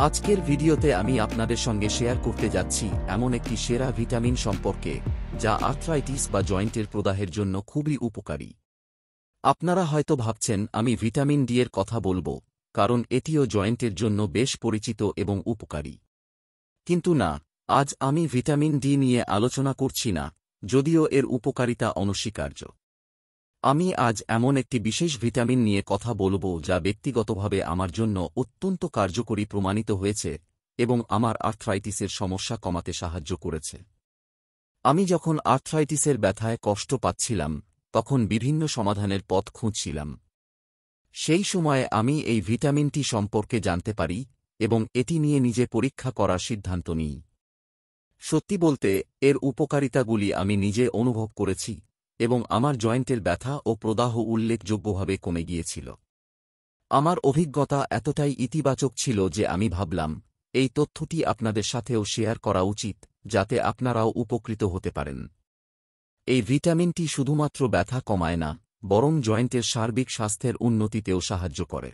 আজকের ভিডিওতে আমি আপনাদের সঙ্গে শেয়ার করতে যাচ্ছি এমন একটি সেরা ভিটামিন সম্পর্কে যা আর্থ্রাইটিস বা জয়েন্টের প্রদাহের জন্য খুবই উপকারী। আপনারা হয়তো ভাবছেন আমি ভিটামিন ডি এর কথা বলবো, কারণ এটিও জয়েন্টের জন্য বেশ পরিচিত এবং উপকারী। কিন্তু না, আজ আমি ভিটামিন ডি নিয়ে আলোচনা করছি না, যদিও এর উপকারিতা অনস্বীকার্য। আমি আজ এমন একটি বিশেষ ভিটামিন নিয়ে কথা বলবো যা ব্যক্তিগতভাবে আমার জন্য অত্যন্ত কার্যকরী প্রমাণিত হয়েছে এবং আমার আর্থ্রাইটিসের সমস্যা কমাতে সাহায্য করেছে। আমি যখন আর্থ্রাইটিসের ব্যথায় কষ্ট পাচ্ছিলাম, তখন বিভিন্ন সমাধানের পথ খুঁজছিলাম। সেই সময়ে আমি এই ভিটামিনটি সম্পর্কে জানতে পারি এবং এটি নিয়ে নিজে পরীক্ষা করার সিদ্ধান্ত নিই। সত্যি বলতে, এর উপকারিতাগুলি আমি নিজে অনুভব করেছি এবং আমার জয়েন্টের ব্যথা ও প্রদাহ উল্লেখযোগ্যভাবে কমে গিয়েছিল। আমার অভিজ্ঞতা এতটাই ইতিবাচক ছিল যে আমি ভাবলাম, এই তথ্যটি আপনাদের সাথেও শেয়ার করা উচিত, যাতে আপনারাও উপকৃত হতে পারেন। এই ভিটামিনটি শুধুমাত্র ব্যথা কমায় না, বরং জয়েন্টের সার্বিক স্বাস্থ্যের উন্নতিতেও সাহায্য করে।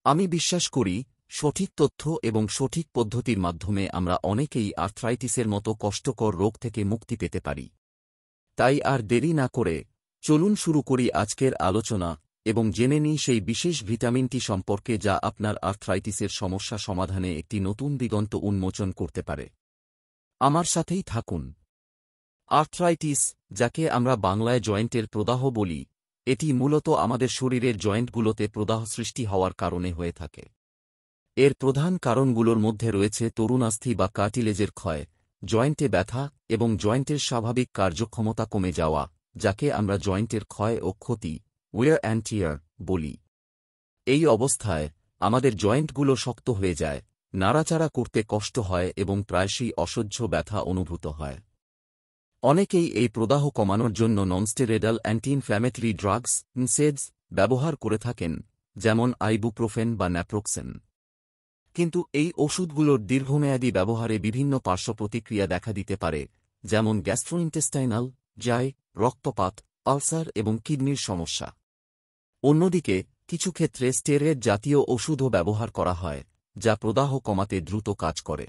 আমি বিশ্বাস করি, সঠিক তথ্য এবং সঠিক পদ্ধতির মাধ্যমে আমরা অনেকেই আর্থ্রাইটিসের মতো কষ্টকর রোগ থেকে মুক্তি পেতে পারি। তাই আর দেরি না করে চলুন শুরু করি আজকের আলোচনা এবং জেনে নিই সেই বিশেষ ভিটামিনটি সম্পর্কে যা আপনার আর্থ্রাইটিসের সমস্যা সমাধানে একটি নতুন দিগন্ত উন্মোচন করতে পারে। আমার সাথেই থাকুন। আর্থ্রাইটিস, যাকে আমরা বাংলায় জয়েন্টের প্রদাহ বলি, এটি মূলত আমাদের শরীরের জয়েন্টগুলোতে প্রদাহ সৃষ্টি হওয়ার কারণে হয়ে থাকে। এর প্রধান কারণগুলোর মধ্যে রয়েছে তরুণাস্থি বা কার্টিলেজের ক্ষয়, জয়েন্টে ব্যথা এবং জয়েন্টের স্বাভাবিক কার্যক্ষমতা কমে যাওয়া, যাকে আমরা জয়েন্টের ক্ষয় ও ক্ষতি উইয়ার অ্যান্ড টিয়ার বলি। এই অবস্থায় আমাদের জয়েন্টগুলো শক্ত হয়ে যায়, নাড়াচাড়া করতে কষ্ট হয় এবং প্রায়শই অসহ্য ব্যথা অনুভূত হয়। অনেকেই এই প্রদাহ কমানোর জন্য nonsteroidal anti inflammatory drugs NSAIDs ব্যবহার করে থাকেন, যেমন আইবুপ্রোফেন বা ন্যাপ্রোক্সেন। কিন্তু এই ওষুধগুলোর দীর্ঘমেয়াদী ব্যবহারে বিভিন্ন পার্শ্বপ্রতিক্রিয়া দেখা দিতে পারে, যেমন গ্যাস্ট্রোইন্টেস্টাইনাল, জাই, রক্তপাত, আলসার এবং কিডনির সমস্যা। অন্যদিকে কিছু ক্ষেত্রে স্টেরয়েড জাতীয় ওষুধও ব্যবহার করা হয়, যা প্রদাহ কমাতে দ্রুত কাজ করে।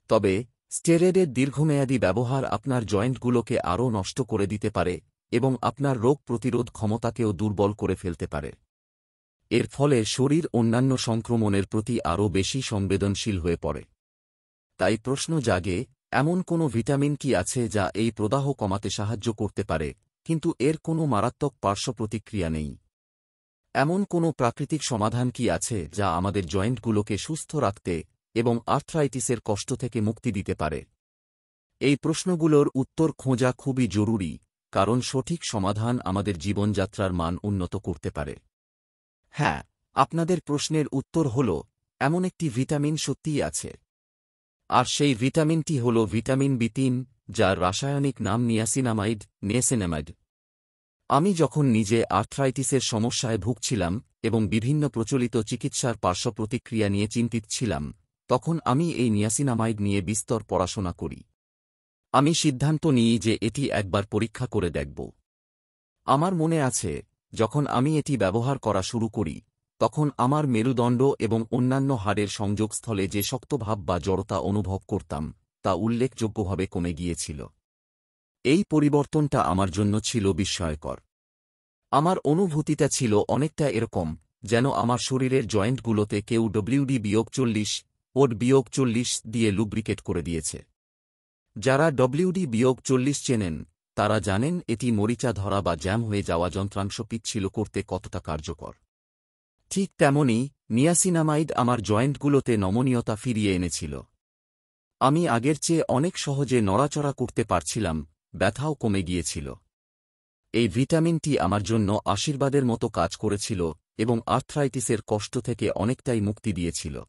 তবে স্টেরয়েডের দীর্ঘমেয়াদী ব্যবহার আপনার জয়েন্টগুলোকে আরও নষ্ট করে দিতে পারে এবং আপনার রোগ প্রতিরোধ ক্ষমতাকেও দুর্বল করে ফেলতে পারে। এর ফলে শরীর অন্যান্য সংক্রমণের প্রতি আরও বেশি সংবেদনশীল হয়ে পড়ে। তাই প্রশ্ন জাগে, এমন কোনো ভিটামিন কি আছে যা এই প্রদাহ কমাতে সাহায্য করতে পারে, কিন্তু এর কোনো মারাত্মক পার্শ্বপ্রতিক্রিয়া নেই? এমন কোনো প্রাকৃতিক সমাধান কি আছে যা আমাদের জয়েন্টগুলোকে সুস্থ রাখতে এবং আর্থ্রাইটিসের কষ্ট থেকে মুক্তি দিতে পারে? এই প্রশ্নগুলোর উত্তর খোঁজা খুবই জরুরি, কারণ সঠিক সমাধান আমাদের জীবনযাত্রার মান উন্নত করতে পারে। হ্যাঁ, আপনাদের প্রশ্নের উত্তর হল, এমন একটি ভিটামিন সত্যিই আছে। আর সেই ভিটামিনটি হল ভিটামিন বি3, যার রাসায়নিক নাম নিয়াসিনামাইড। আমি যখন নিজে আর্থ্রাইটিসের সমস্যায় ভুগছিলাম এবং বিভিন্ন প্রচলিত চিকিৎসার পার্শ্বপ্রতিক্রিয়া নিয়ে চিন্তিত ছিলাম, তখন আমি এই নিয়াসিনামাইড নিয়ে বিস্তর পড়াশোনা করি। আমি সিদ্ধান্ত নিই যে এটি একবার পরীক্ষা করে দেখব। আমার মনে আছে, যখন আমি এটি ব্যবহার করা শুরু করি, তখন আমার মেরুদণ্ড এবং অন্যান্য হাড়ের সংযোগস্থলে যে শক্তভাব বা জড়তা অনুভব করতাম, তা উল্লেখযোগ্যভাবে কমে গিয়েছিল। এই পরিবর্তনটা আমার জন্য ছিল বিস্ময়কর। আমার অনুভূতিটা ছিল অনেকটা এরকম, যেন আমার শরীরের জয়েন্টগুলোতে কেউ WD-40 দিয়ে লুব্রিকেট করে দিয়েছে। যারা WD-40 চেনেন, তারা জানেন এটি মরিচা ধরা বা জ্যাম হয়ে যাওয়া যন্ত্রাংশ পিচ্ছিল করতে কতটা কার্যকর। ঠিক তেমনি নিয়াসিনামাইড আমার জয়েন্টগুলোতে নমনীয়তা ফিরিয়ে এনেছিল। আমি আগের চেয়ে অনেক সহজে নড়াচড়া করতে পারছিলাম, ব্যথাও কমে গিয়েছিল। এই ভিটামিনটি আমার জন্য আশীর্বাদের মতো কাজ করেছিল এবং আর্থ্রাইটিসের কষ্ট থেকে অনেকটাই মুক্তি দিয়েছিল।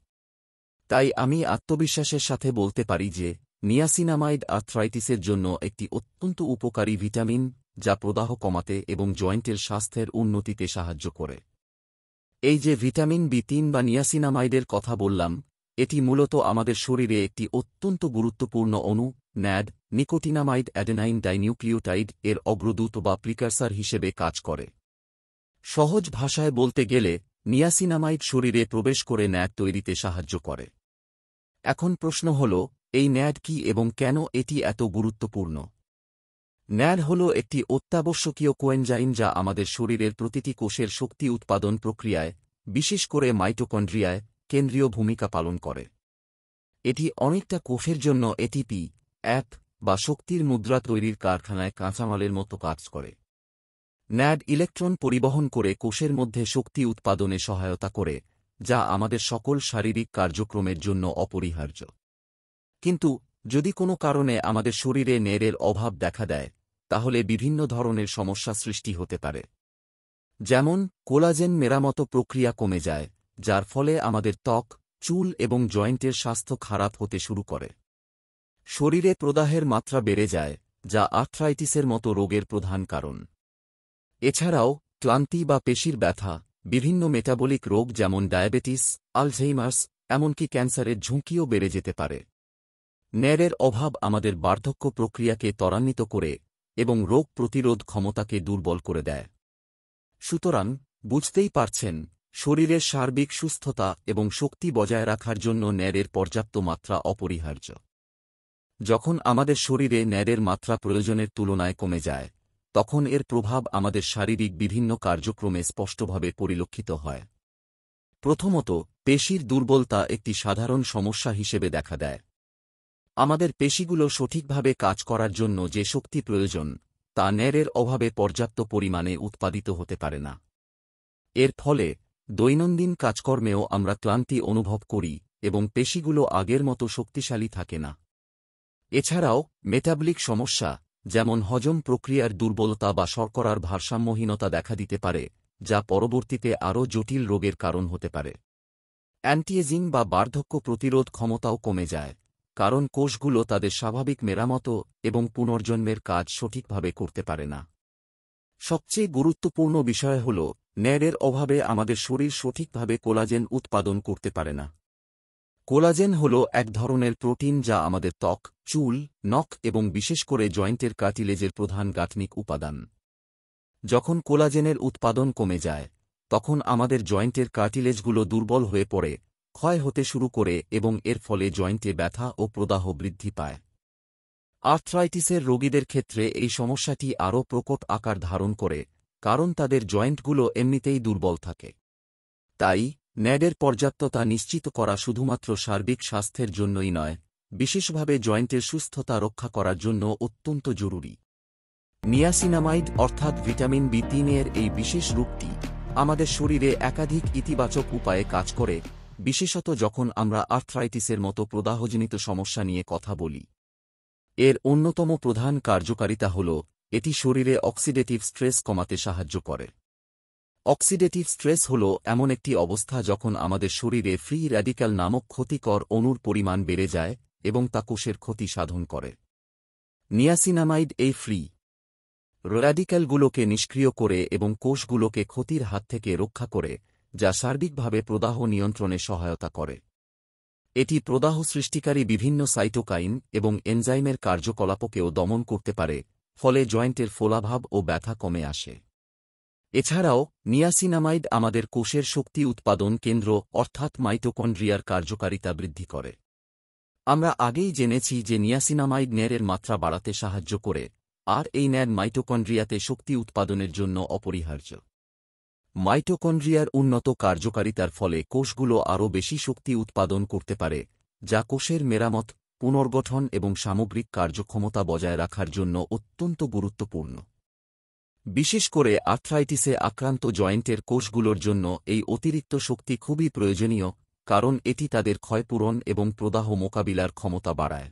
তাই আমি আত্মবিশ্বাসের সাথে বলতে পারি যে নিয়াসিনামাইড আর্থ্রাইটিসের জন্য একটি অত্যন্ত উপকারী ভিটামিন, যা প্রদাহ কমাতে এবং জয়েন্টের স্বাস্থ্যের উন্নতিতে সাহায্য করে। এই যে ভিটামিন বি3 বা নিয়াসিনামাইডের কথা বললাম, এটি মূলত আমাদের শরীরে একটি অত্যন্ত গুরুত্বপূর্ণ অণু, NAD নিকোটিনামাইড অ্যাডেনাইন ডাইনিউক্লিওটাইড এর অগ্রদূত বা প্রিকারসার হিসেবে কাজ করে। সহজ ভাষায় বলতে গেলে, নিয়াসিনামাইড শরীরে প্রবেশ করে ন্যাড তৈরিতে সাহায্য করে। এখন প্রশ্ন হল, এই ন্যাড কি এবং কেন এটি এত গুরুত্বপূর্ণ? ন্যাড হল একটি অত্যাবশ্যকীয় কোএনজাইম যা আমাদের শরীরের প্রতিটি কোষের শক্তি উৎপাদন প্রক্রিয়ায়, বিশেষ করে মাইটোকন্ড্রিয়ায়, কেন্দ্রীয় ভূমিকা পালন করে। এটি অনেকটা কোষের জন্য এটিপি অ্যাপ বা শক্তির মুদ্রা তৈরির কারখানায় কাঁচামালের মতো কাজ করে। ন্যাড ইলেকট্রন পরিবহন করে কোষের মধ্যে শক্তি উৎপাদনে সহায়তা করে, যা আমাদের সকল শারীরিক কার্যক্রমের জন্য অপরিহার্য। কিন্তু যদি কোনো কারণে আমাদের শরীরে ন্যাডের অভাব দেখা দেয়, তাহলে বিভিন্ন ধরনের সমস্যা সৃষ্টি হতে পারে। যেমন কোলাজেন মেরামত প্রক্রিয়া কমে যায়, যার ফলে আমাদের ত্বক, চুল এবং জয়েন্টের স্বাস্থ্য খারাপ হতে শুরু করে। শরীরে প্রদাহের মাত্রা বেড়ে যায়, যা আর্থ্রাইটিসের মতো রোগের প্রধান কারণ। এছাড়াও ক্লান্তি বা পেশির ব্যথা, বিভিন্ন মেটাবলিক রোগ যেমন ডায়াবেটিস, আলঝেইমার্স, এমনকি ক্যান্সারের ঝুঁকিও বেড়ে যেতে পারে। ন্যাডের অভাব আমাদের বার্ধক্য প্রক্রিয়াকে ত্বরান্বিত করে এবং রোগ প্রতিরোধ ক্ষমতাকে দুর্বল করে দেয়। সুতরাং বুঝতেই পারছেন, শরীরের সার্বিক সুস্থতা এবং শক্তি বজায় রাখার জন্য ন্যাডের পর্যাপ্ত মাত্রা অপরিহার্য। যখন আমাদের শরীরে ন্যাডের মাত্রা প্রয়োজনের তুলনায় কমে যায়, তখন এর প্রভাব আমাদের শারীরিক বিভিন্ন কার্যক্রমে স্পষ্টভাবে পরিলক্ষিত হয়। প্রথমত, পেশির দুর্বলতা একটি সাধারণ সমস্যা হিসেবে দেখা দেয়। আমাদের পেশিগুলো সঠিকভাবে কাজ করার জন্য যে শক্তি প্রয়োজন, তা ন্যাডের অভাবে পর্যাপ্ত পরিমাণে উৎপাদিত হতে পারে না। এর ফলে দৈনন্দিন কাজকর্মেও আমরা ক্লান্তি অনুভব করি এবং পেশিগুলো আগের মতো শক্তিশালী থাকে না। এছাড়াও মেটাবলিক সমস্যা, যেমন হজম প্রক্রিয়ার দুর্বলতা বা শর্করার ভারসাম্যহীনতা দেখা দিতে পারে, যা পরবর্তীতে আরও জটিল রোগের কারণ হতে পারে। অ্যান্টিএজিং বা বার্ধক্য প্রতিরোধ ক্ষমতাও কমে যায়, কারণ কোষগুলো তাদের স্বাভাবিক মেরামত এবং পুনর্জন্মের কাজ সঠিকভাবে করতে পারে না। সবচেয়ে গুরুত্বপূর্ণ বিষয় হল, ন্যাডের অভাবে আমাদের শরীর সঠিকভাবে কোলাজেন উৎপাদন করতে পারে না। কোলাজেন হল এক ধরনের প্রোটিন যা আমাদের ত্বক, চুল, নখ এবং বিশেষ করে জয়েন্টের কার্টিলেজের প্রধান গাঠনিক উপাদান। যখন কোলাজেনের উৎপাদন কমে যায়, তখন আমাদের জয়েন্টের কার্টিলেজগুলো দুর্বল হয়ে পড়ে, ক্ষয় হতে শুরু করে এবং এর ফলে জয়েন্টে ব্যথা ও প্রদাহ বৃদ্ধি পায়। আর্থ্রাইটিসের রোগীদের ক্ষেত্রে এই সমস্যাটি আরও প্রকট আকার ধারণ করে, কারণ তাদের জয়েন্টগুলো এমনিতেই দুর্বল থাকে। তাই ন্যাডের পর্যাপ্ততা নিশ্চিত করা শুধুমাত্র সার্বিক স্বাস্থ্যের জন্যই নয়, বিশেষভাবে জয়েন্টের সুস্থতা রক্ষা করার জন্য অত্যন্ত জরুরি। নিয়াসিনামাইড অর্থাৎ ভিটামিন বি3 এর এই বিশেষ রূপটি আমাদের শরীরে একাধিক ইতিবাচক উপায়ে কাজ করে, বিশেষত যখন আমরা আর্থ্রাইটিসের মতো প্রদাহজনিত সমস্যা নিয়ে কথা বলি। এর অন্যতম প্রধান কার্যকারিতা হল, এটি শরীরে অক্সিডেটিভ স্ট্রেস কমাতে সাহায্য করে। অক্সিডেটিভ স্ট্রেস হল এমন একটি অবস্থা যখন আমাদের শরীরে ফ্রি র্যাডিক্যাল নামক ক্ষতিকর অণুর পরিমাণ বেড়ে যায় এবং তা কোষের ক্ষতি সাধন করে। নিয়াসিনামাইড এই ফ্রি র্যাডিক্যালগুলোকে নিষ্ক্রিয় করে এবং কোষগুলোকে ক্ষতির হাত থেকে রক্ষা করে, যা সার্বিকভাবে প্রদাহ নিয়ন্ত্রণে সহায়তা করে। এটি প্রদাহ সৃষ্টিকারী বিভিন্ন সাইটোকাইন এবং এনজাইমের কার্যকলাপকেও দমন করতে পারে, ফলে জয়েন্টের ফোলাভাব ও ব্যথা কমে আসে। এছাড়াও নিয়াসিনামাইড আমাদের কোষের শক্তি উৎপাদন কেন্দ্র অর্থাৎ মাইটোকন্ড্রিয়ার কার্যকারিতা বৃদ্ধি করে। আমরা আগেই জেনেছি যে নিয়াসিনামাইড ন্যাডের মাত্রা বাড়াতে সাহায্য করে, আর এই ন্যাড মাইটোকন্ড্রিয়াতে শক্তি উৎপাদনের জন্য অপরিহার্য। মাইটোকন্ড্রিয়ার উন্নত কার্যকারিতার ফলে কোষগুলো আরও বেশি শক্তি উৎপাদন করতে পারে, যা কোষের মেরামত, পুনর্গঠন এবং সামগ্রিক কার্যক্ষমতা বজায় রাখার জন্য অত্যন্ত গুরুত্বপূর্ণ। বিশেষ করে আর্থ্রাইটিসে আক্রান্ত জয়েন্টের কোষগুলোর জন্য এই অতিরিক্ত শক্তি খুবই প্রয়োজনীয়, কারণ এটি তাদের ক্ষয়পূরণ এবং প্রদাহ মোকাবিলার ক্ষমতা বাড়ায়।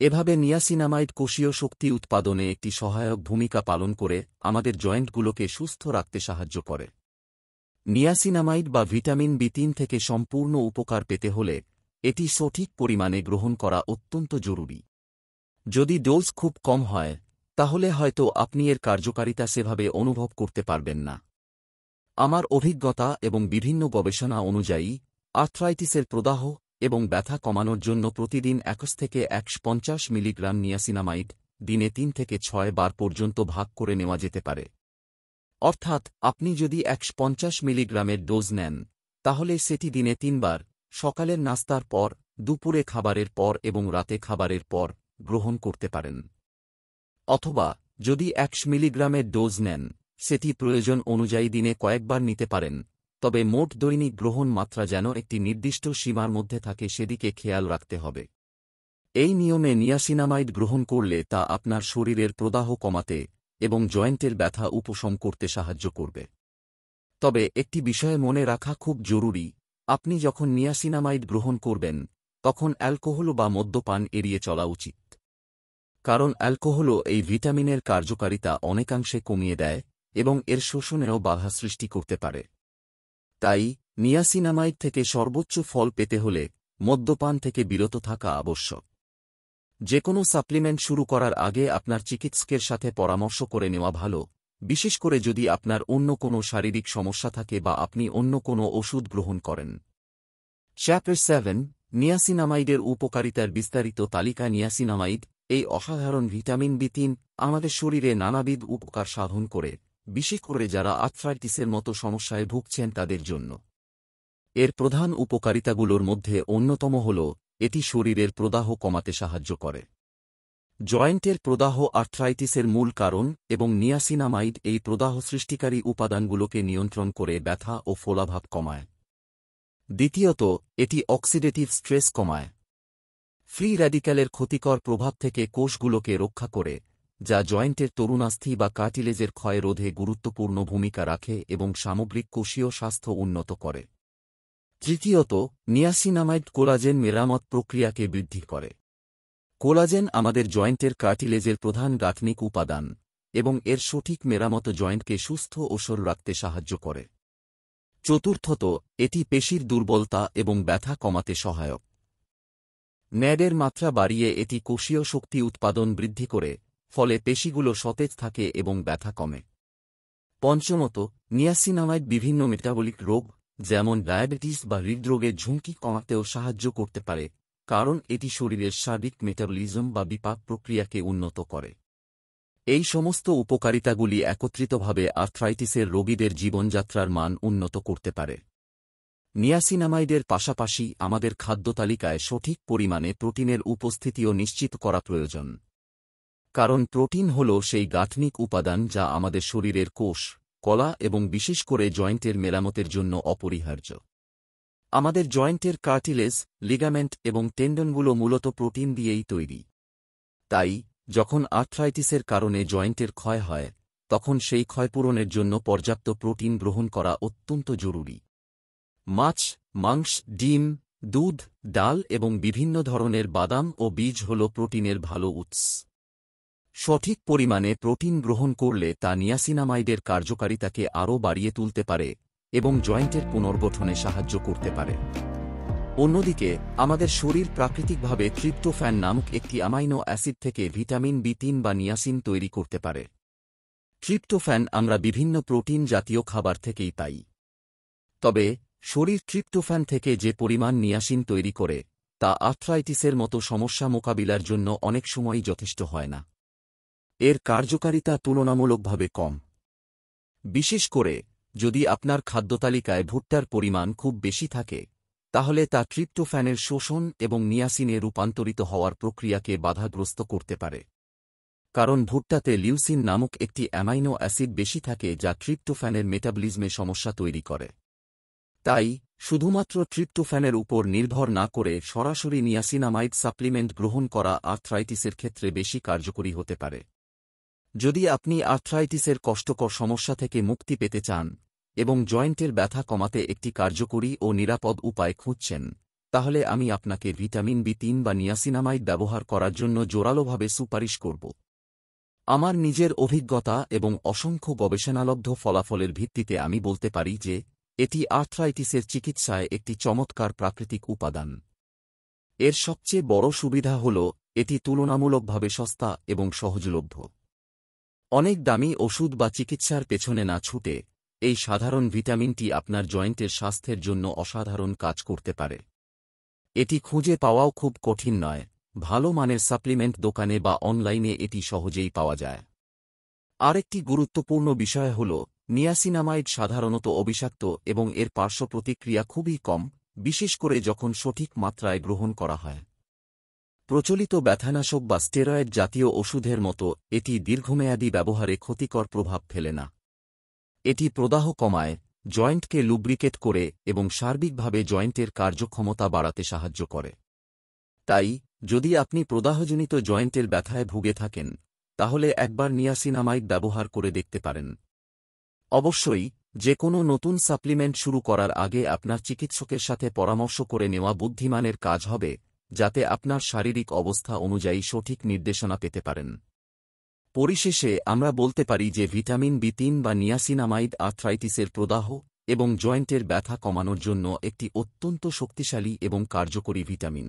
এভাবে নিয়াসিনামাইড কোষীয় শক্তি উৎপাদনে একটি সহায়ক ভূমিকা পালন করে আমাদের জয়েন্টগুলোকে সুস্থ রাখতে সাহায্য করে। নিয়াসিনামাইড বা ভিটামিন বি3 থেকে সম্পূর্ণ উপকার পেতে হলে এটি সঠিক পরিমাণে গ্রহণ করা অত্যন্ত জরুরি। যদি ডোজ খুব কম হয়, তাহলে হয়তো আপনি এর কার্যকারিতা সেভাবে অনুভব করতে পারবেন না। আমার অভিজ্ঞতা এবং বিভিন্ন গবেষণা অনুযায়ী, আর্থ্রাইটিসের প্রদাহ এবং ব্যথা কমানোর জন্য প্রতিদিন 1 থেকে 150 মিলিগ্রাম নিয়াসিনামাইড দিনে 3 থেকে 6 বার পর্যন্ত ভাগ করে নেওয়া যেতে পারে। অর্থাৎ আপনি যদি 150 মিলিগ্রামের ডোজ নেন তাহলে সেটি দিনে 3 বার, সকালের নাস্তার পর, দুপুরে খাবারের পর এবং রাতে খাবারের পর গ্রহণ করতে পারেন। অথবা যদি 100 মিলিগ্রামের ডোজ নেন সেটি প্রয়োজন অনুযায়ী দিনে কয়েকবার নিতে পারেন, তবে মোট দৈনিক গ্রহণ মাত্রা যেন একটি নির্দিষ্ট সীমার মধ্যে থাকে সেদিকে খেয়াল রাখতে হবে। এই নিয়মে নিয়াসিনামাইড গ্রহণ করলে তা আপনার শরীরের প্রদাহ কমাতে এবং জয়েন্টের ব্যথা উপশম করতে সাহায্য করবে। তবে একটি বিষয়ে মনে রাখা খুব জরুরি, আপনি যখন নিয়াসিনামাইড গ্রহণ করবেন তখন অ্যালকোহল বা মদ্যপান এড়িয়ে চলা উচিত। কারণ অ্যালকোহলও এই ভিটামিনের কার্যকারিতা অনেকাংশে কমিয়ে দেয় এবং এর শোষণেও বাধা সৃষ্টি করতে পারে। তাই নিয়াসিনামাইড থেকে সর্বোচ্চ ফল পেতে হলে মদ্যপান থেকে বিরত থাকা আবশ্যক। যেকোনো সাপ্লিমেন্ট শুরু করার আগে আপনার চিকিৎসকের সাথে পরামর্শ করে নেওয়া ভালো, বিশেষ করে যদি আপনার অন্য কোনো শারীরিক সমস্যা থাকে বা আপনি অন্য কোনো ওষুধ গ্রহণ করেন। চ্যাপ্টার 7, নিয়াসিনামাইডের উপকারিতার বিস্তারিত তালিকা। নিয়াসিনামাইড, এই অসাধারণ ভিটামিন বি3 আমাদের শরীরে নানাবিধ উপকার সাধন করে, বিশেষ করে যারা আর্থ্রাইটিসের মতো সমস্যায় ভুগছেন তাদের জন্য। এর প্রধান উপকারিতাগুলোর মধ্যে অন্যতম হল এটি শরীরের প্রদাহ কমাতে সাহায্য করে। জয়েন্টের প্রদাহ আর্থ্রাইটিসের মূল কারণ এবং নিয়াসিনামাইড এই প্রদাহ সৃষ্টিকারী উপাদানগুলোকে নিয়ন্ত্রণ করে ব্যথা ও ফোলাভাব কমায়। দ্বিতীয়ত, এটি অক্সিডেটিভ স্ট্রেস কমায়। ফ্রি র্যাডিক্যালের ক্ষতিকর প্রভাব থেকে কোষগুলোকে রক্ষা করে, যা জয়েন্টের তরুণাস্থি বা কার্টিলেজের ক্ষয় রোধে গুরুত্বপূর্ণ ভূমিকা রাখে এবং সামগ্রিক কোষীয় স্বাস্থ্য উন্নত করে। তৃতীয়ত, নিয়াসিনামাইড কোলাজেন মেরামত প্রক্রিয়াকে বৃদ্ধি করে। কোলাজেন আমাদের জয়েন্টের কার্টিলেজের প্রধান গাঠনিক উপাদান এবং এর সঠিক মেরামত জয়েন্টকে সুস্থ ও সরল রাখতে সাহায্য করে। চতুর্থত, এটি পেশির দুর্বলতা এবং ব্যথা কমাতে সহায়ক। ন্যাডের মাত্রা বাড়িয়ে এটি কোষীয় শক্তি উৎপাদন বৃদ্ধি করে, ফলে পেশিগুলো সতেজ থাকে এবং ব্যথা কমে। পঞ্চমত, নিয়াসিনামাইড বিভিন্ন মেটাবলিক রোগ যেমন ডায়াবেটিস বা হৃদরোগের ঝুঁকি কমাতেও সাহায্য করতে পারে, কারণ এটি শরীরের সার্বিক মেটাবলিজম বা বিপাক প্রক্রিয়াকে উন্নত করে। এই সমস্ত উপকারিতাগুলি একত্রিতভাবে আর্থ্রাইটিসের রোগীদের জীবনযাত্রার মান উন্নত করতে পারে। নিয়াসিনামাইডের পাশাপাশি আমাদের খাদ্য তালিকায় সঠিক পরিমাণে প্রোটিনের উপস্থিতিও নিশ্চিত করা প্রয়োজন। কারণ প্রোটিন হল সেই গাঠনিক উপাদান যা আমাদের শরীরের কোষ, কলা এবং বিশেষ করে জয়েন্টের মেরামতের জন্য অপরিহার্য। আমাদের জয়েন্টের কার্টিলেজ, লিগামেন্ট এবং টেন্ডনগুলো মূলত প্রোটিন দিয়েই তৈরি। তাই যখন আর্থ্রাইটিসের কারণে জয়েন্টের ক্ষয় হয় তখন সেই ক্ষয়পূরণের জন্য পর্যাপ্ত প্রোটিন গ্রহণ করা অত্যন্ত জরুরি। মাছ, মাংস, ডিম, দুধ, ডাল এবং বিভিন্ন ধরনের বাদাম ও বীজ হল প্রোটিনের ভালো উৎস। সঠিক পরিমাণে প্রোটিন গ্রহণ করলে তা নিয়াসিনামাইডের কার্যকারিতাকে আরও বাড়িয়ে তুলতে পারে এবং জয়েন্টের পুনর্গঠনে সাহায্য করতে পারে। অন্যদিকে আমাদের শরীর প্রাকৃতিকভাবে ট্রিপ্টোফ্যান নামক একটি অ্যামাইনো অ্যাসিড থেকে ভিটামিন বি3 বা নিয়াসিন তৈরি করতে পারে। ট্রিপ্টোফ্যান আমরা বিভিন্ন প্রোটিন জাতীয় খাবার থেকেই পাই। তবে শরীর ট্রিপ্টোফ্যান থেকে যে পরিমাণ নিয়াসিন তৈরি করে তা আর্থ্রাইটিসের মতো সমস্যা মোকাবিলার জন্য অনেক সময়ই যথেষ্ট হয় না। এর কার্যকারিতা তুলনামূলকভাবে কম। বিশেষ করে যদি আপনার খাদ্যতালিকায় ভুট্টার পরিমাণ খুব বেশি থাকে, তাহলে তা ট্রিপ্টোফ্যানের শোষণ এবং নিয়াসিনে রূপান্তরিত হওয়ার প্রক্রিয়াকে বাধাগ্রস্ত করতে পারে। কারণ ভুট্টাতে লিউসিন নামক একটি অ্যামাইনো অ্যাসিড বেশি থাকে যা ট্রিপ্টোফ্যানের মেটাবলিজমে সমস্যা তৈরি করে। তাই শুধুমাত্র ট্রিপ্টোফ্যানের উপর নির্ভর না করে সরাসরি নিয়াসিনামাইড সাপ্লিমেন্ট গ্রহণ করা আর্থ্রাইটিসের ক্ষেত্রে বেশি কার্যকরী হতে পারে। যদি আপনি আর্থ্রাইটিসের কষ্টকর সমস্যা থেকে মুক্তি পেতে চান এবং জয়েন্টের ব্যথা কমাতে একটি কার্যকরী ও নিরাপদ উপায় খুঁজছেন, তাহলে আমি আপনাকে ভিটামিন বি3 বা নিয়াসিনামাইড ব্যবহার করার জন্য জোরালোভাবে সুপারিশ করব। আমার নিজের অভিজ্ঞতা এবং অসংখ্য গবেষণালব্ধ ফলাফলের ভিত্তিতে আমি বলতে পারি যে এটি আর্থ্রাইটিসের চিকিৎসায় একটি চমৎকার প্রাকৃতিক উপাদান। এর সবচেয়ে বড় সুবিধা হল এটি তুলনামূলকভাবে সস্তা এবং সহজলভ্য। অনেক দামি ওষুধ বা চিকিৎসার পেছনে না ছুটে এই সাধারণ ভিটামিনটি আপনার জয়েন্টের স্বাস্থ্যের জন্য অসাধারণ কাজ করতে পারে। এটি খুঁজে পাওয়াও খুব কঠিন নয়, ভালো মানের সাপ্লিমেন্ট দোকানে বা অনলাইনে এটি সহজেই পাওয়া যায়। আরেকটি গুরুত্বপূর্ণ বিষয় হল নিয়াসিনামাইড সাধারণত অবিষাক্ত এবং এর পার্শ্ব প্রতিক্রিয়া খুবই কম, বিশেষ করে যখন সঠিক মাত্রায় গ্রহণ করা হয়। প্রচলিত ব্যথানাশক বা স্টেরয়েড জাতীয় ওষুধের মতো এটি দীর্ঘমেয়াদী ব্যবহারে ক্ষতিকর প্রভাব ফেলে না। এটি প্রদাহ কমায়, জয়েন্টকে লুব্রিকেট করে এবং সার্বিকভাবে জয়েন্টের কার্যক্ষমতা বাড়াতে সাহায্য করে। তাই, যদি আপনি প্রদাহজনিত জয়েন্টের ব্যথায় ভুগে থাকেন, তাহলে একবার নিয়াসিনামাইড ব্যবহার করে দেখতে পারেন। অবশ্যই, যে কোনো নতুন সাপ্লিমেন্ট শুরু করার আগে আপনার চিকিৎসকের সাথে পরামর্শ করে নেওয়া বুদ্ধিমানের কাজ হবে, যাতে আপনার শারীরিক অবস্থা অনুযায়ী সঠিক নির্দেশনা পেতে পারেন। পরিশেষে আমরা বলতে পারি যে ভিটামিন বি3 বা নিয়াসিনামাইড আর্থ্রাইটিসের প্রদাহ এবং জয়েন্টের ব্যথা কমানোর জন্য একটি অত্যন্ত শক্তিশালী এবং কার্যকরী ভিটামিন।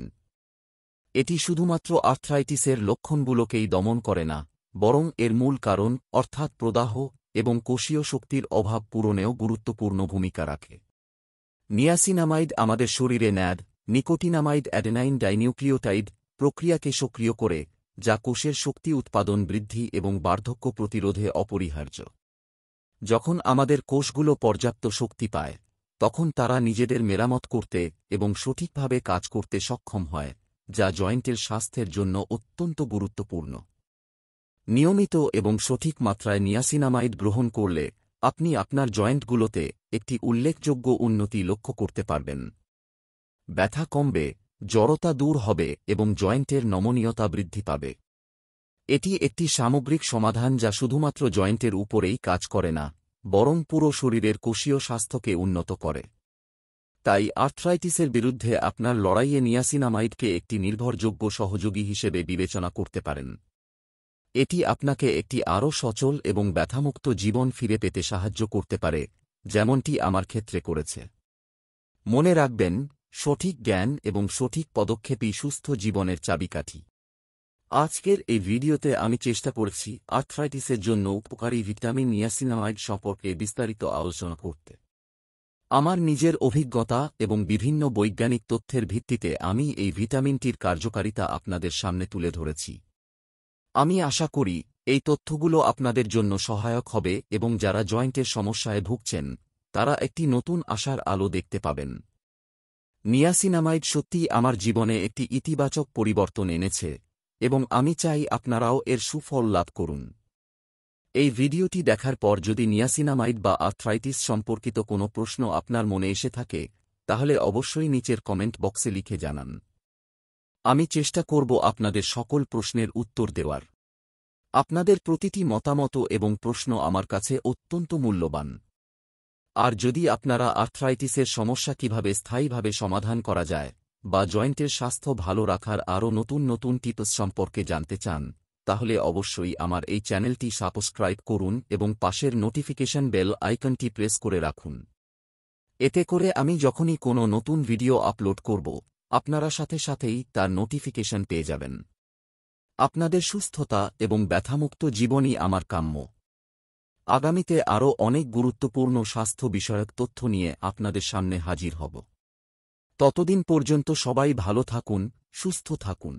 এটি শুধুমাত্র আর্থ্রাইটিসের লক্ষণগুলোকেই দমন করে না, বরং এর মূল কারণ অর্থাৎ প্রদাহ এবং কোষীয় শক্তির অভাব পূরণেও গুরুত্বপূর্ণ ভূমিকা রাখে। নিয়াসিনামাইড আমাদের শরীরে ন্যাড, নিকোটিনামাইড অ্যাডেনাইন ডাইনিউক্লিওটাইড প্রক্রিয়াকে সক্রিয় করে, যা কোষের শক্তি উৎপাদন বৃদ্ধি এবং বার্ধক্য প্রতিরোধে অপরিহার্য। যখন আমাদের কোষগুলো পর্যাপ্ত শক্তি পায়, তখন তারা নিজেদের মেরামত করতে এবং সঠিকভাবে কাজ করতে সক্ষম হয়, যা জয়েন্টের স্বাস্থ্যের জন্য অত্যন্ত গুরুত্বপূর্ণ। নিয়মিত এবং সঠিক মাত্রায় নিয়াসিনামাইড গ্রহণ করলে আপনি আপনার জয়েন্টগুলোতে একটি উল্লেখযোগ্য উন্নতি লক্ষ্য করতে পারবেন। ব্যথা কমবে, জড়তা দূর হবে এবং জয়েন্টের নমনীয়তা বৃদ্ধি পাবে। এটি একটি সামগ্রিক সমাধান যা শুধুমাত্র জয়েন্টের উপরেই কাজ করে না, বরং পুরো শরীরের কোষীয় স্বাস্থ্যকে উন্নত করে। তাই আর্থ্রাইটিসের বিরুদ্ধে আপনার লড়াইয়ে নিয়াসিনামাইডকে একটি নির্ভরযোগ্য সহযোগী হিসেবে বিবেচনা করতে পারেন। এটি আপনাকে একটি আরও সচল এবং ব্যথামুক্ত জীবন ফিরে পেতে সাহায্য করতে পারে, যেমনটি আমার ক্ষেত্রে করেছে। মনে রাখবেন, সঠিক জ্ঞান এবং সঠিক পদক্ষেপই সুস্থ জীবনের চাবিকাঠি। আজকের এই ভিডিওতে আমি চেষ্টা করেছি আর্থ্রাইটিসের জন্য উপকারী ভিটামিন নিয়াসিনামাইড সম্পর্কে বিস্তারিত আলোচনা করতে। আমার নিজের অভিজ্ঞতা এবং বিভিন্ন বৈজ্ঞানিক তথ্যের ভিত্তিতে আমি এই ভিটামিনটির কার্যকারিতা আপনাদের সামনে তুলে ধরেছি। আমি আশা করি এই তথ্যগুলো আপনাদের জন্য সহায়ক হবে এবং যারা জয়েন্টের সমস্যায় ভুগছেন, তারা একটি নতুন আশার আলো দেখতে পাবেন। নিয়াসিনামাইড সত্যিই আমার জীবনে একটি ইতিবাচক পরিবর্তন এনেছে এবং আমি চাই আপনারাও এর সুফল লাভ করুন। এই ভিডিওটি দেখার পর যদি নিয়াসিনামাইড বা আর্থ্রাইটিস সম্পর্কিত কোনো প্রশ্ন আপনার মনে এসে থাকে, তাহলে অবশ্যই নিচের কমেন্ট বক্সে লিখে জানান। আমি চেষ্টা করব আপনাদের সকল প্রশ্নের উত্তর দেওয়ার। আপনাদের প্রতিটি মতামত এবং প্রশ্ন আমার কাছে অত্যন্ত মূল্যবান। আর যদি আপনারা আর্থ্রাইটিসের সমস্যা কিভাবে স্থায়ীভাবে সমাধান করা যায় বা জয়েন্টের স্বাস্থ্য ভালো রাখার আরও নতুন নতুন টিপস সম্পর্কে জানতে চান, তাহলে অবশ্যই আমার এই চ্যানেলটি সাবস্ক্রাইব করুন এবং পাশের নোটিফিকেশন বেল আইকনটি প্রেস করে রাখুন। এতে করে আমি যখনই কোনো নতুন ভিডিও আপলোড করব, আপনারা সাথে সাথেই তার নোটিফিকেশন পেয়ে যাবেন। আপনাদের সুস্থতা এবং ব্যথামুক্ত জীবনই আমার কাম্য। আগামীতে আরও অনেক গুরুত্বপূর্ণ স্বাস্থ্য বিষয়ক তথ্য নিয়ে আপনাদের সামনে হাজির হব। ততদিন পর্যন্ত সবাই ভালো থাকুন, সুস্থ থাকুন।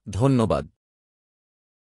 ধন্যবাদ।